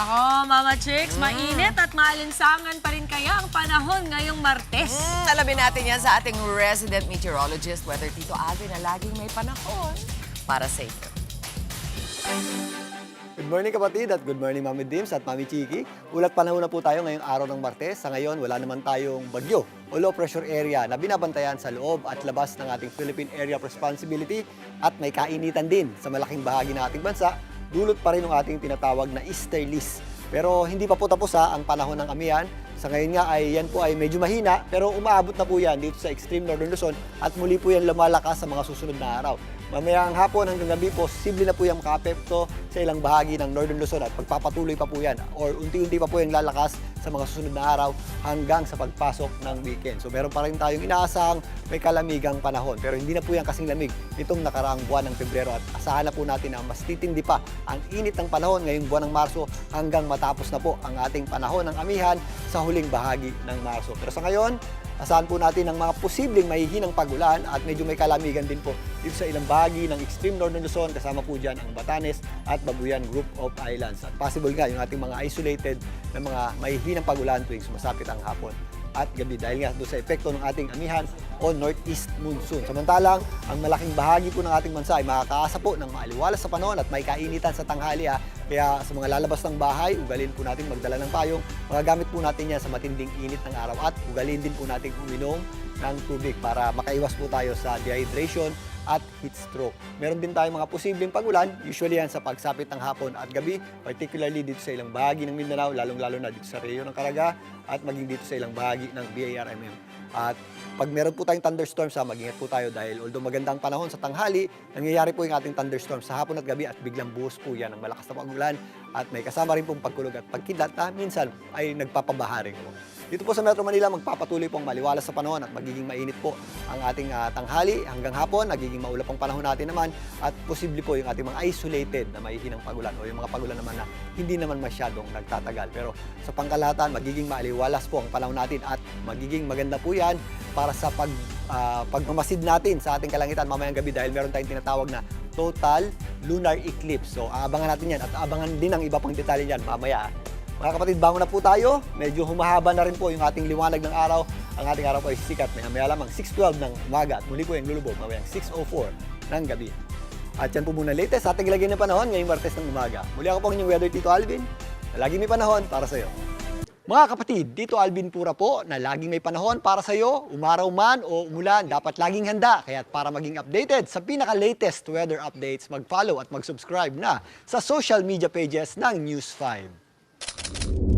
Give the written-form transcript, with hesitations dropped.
Nako, Mama Chicks, mainit at maalinsangan pa rin kaya ang panahon ngayong Martes. Alamin natin yan sa ating resident meteorologist, Weather Tito Alvin, na laging may panahon para sa iyo. Good morning kapatid at good morning Mami Dims at Mami Chiki. Ulat panahon na po tayo ngayong araw ng Martes. Sa ngayon, wala naman tayong bagyo o low pressure area na binabantayan sa loob at labas ng ating Philippine Area of Responsibility at may kainitan din sa malaking bahagi ng ating bansa. Dulot pa rin ang ating tinatawag na easterlies. Pero hindi pa po tapos ang panahon ng amihan. Sa ngayon nga ay yan po ay medyo mahina pero umaabot na po yan dito sa extreme northern Luzon at muli po yan lumalakas sa mga susunod na araw. Mamayang hapon hanggang gabi, posible na po yung makaapekto sa ilang bahagi ng northern Luzon at pagpapatuloy pa po yan or unti-unti pa po yung lalakas sa mga susunod na araw hanggang sa pagpasok ng weekend. So meron pa rin tayong inaasahang may kalamigang panahon pero hindi na po yan kasing lamig itong nakaraang buwan ng Pebrero at asahan na po natin na mas titindi pa ang init ng panahon ngayong buwan ng Marso hanggang matapos na po ang ating panahon ng amihan sa huling bahagi ng Marso. Pero sa ngayon, asahan po natin ang mga posibleng mahihinang pagulan at medyo may kalamigan din po dito sa ilang bahagi ng extreme northern Luzon, kasama po dyan ang Batanes at Babuyan Group of Islands. At possible nga yung ating mga isolated na mga mahihinang pagulan tuwing sumasapit ang hapon at gabi dahil nga doon sa epekto ng ating amihan o northeast monsoon. Samantalang, ang malaking bahagi po ng ating bansa ay makakaasa po ng maaliwalas sa panahon at may kainitan sa tanghali. Kaya sa mga lalabas ng bahay, ugalin po natin magdala ng payong. Magagamit po natin yan sa matinding init ng araw at ugalin din po natin uminom ng tubig para makaiwas po tayo sa dehydration at heat stroke. Meron din tayong mga posibleng pagulan, usually yan sa pagsapit ng hapon at gabi, particularly dito sa ilang bahagi ng Mindanao, lalong-lalo na dito sa Rio ng Caraga at maging dito sa ilang bahagi ng BARMM. At pag meron po tayong thunderstorms, mag-ingat po tayo dahil although magandang panahon sa tanghali, nangyayari po yung ating thunderstorms sa hapon at gabi at biglang buhos po yan ng malakas na pagulan at may kasama rin pong pagkulog at pagkidlat na minsan ay nagpapabaha rin po. Dito po sa Metro Manila, magpapatuloy pong maliwalas sa panahon at magiging mainit po ang ating tanghali hanggang hapon. Nagiging maulap ang panahon natin naman at posible po yung ating mga isolated na mahihinang pagulan o yung mga pagulan naman na hindi naman masyadong nagtatagal. Pero sa pangkalahatan, magiging maliwalas po ang panahon natin at magiging maganda po yan para sa pagmamasid natin sa ating kalangitan mamayang gabi dahil meron tayong tinatawag na total lunar eclipse. So abangan natin yan at abangan din ang iba pang detalye yan mamaya. Mga kapatid, bangon na po tayo. Medyo humahaba na rin po yung ating liwanag ng araw. Ang ating araw po ay sikat. Maya lamang 6:12 ng umaga at muli po yung lulubog mamayang 6:04 ng gabi. At yan po muna latest sa ating lagay ng panahon ngayong Martes ng umaga. Muli ako po ang inyong Weather Tito Alvin na laging may panahon para sa iyo. Mga kapatid, dito Alvin Pura po na laging may panahon para sa iyo. Umaraw man o umulan, dapat laging handa. Kaya para maging updated sa pinaka-latest weather updates, mag-follow at mag-subscribe na sa social media pages ng News 5.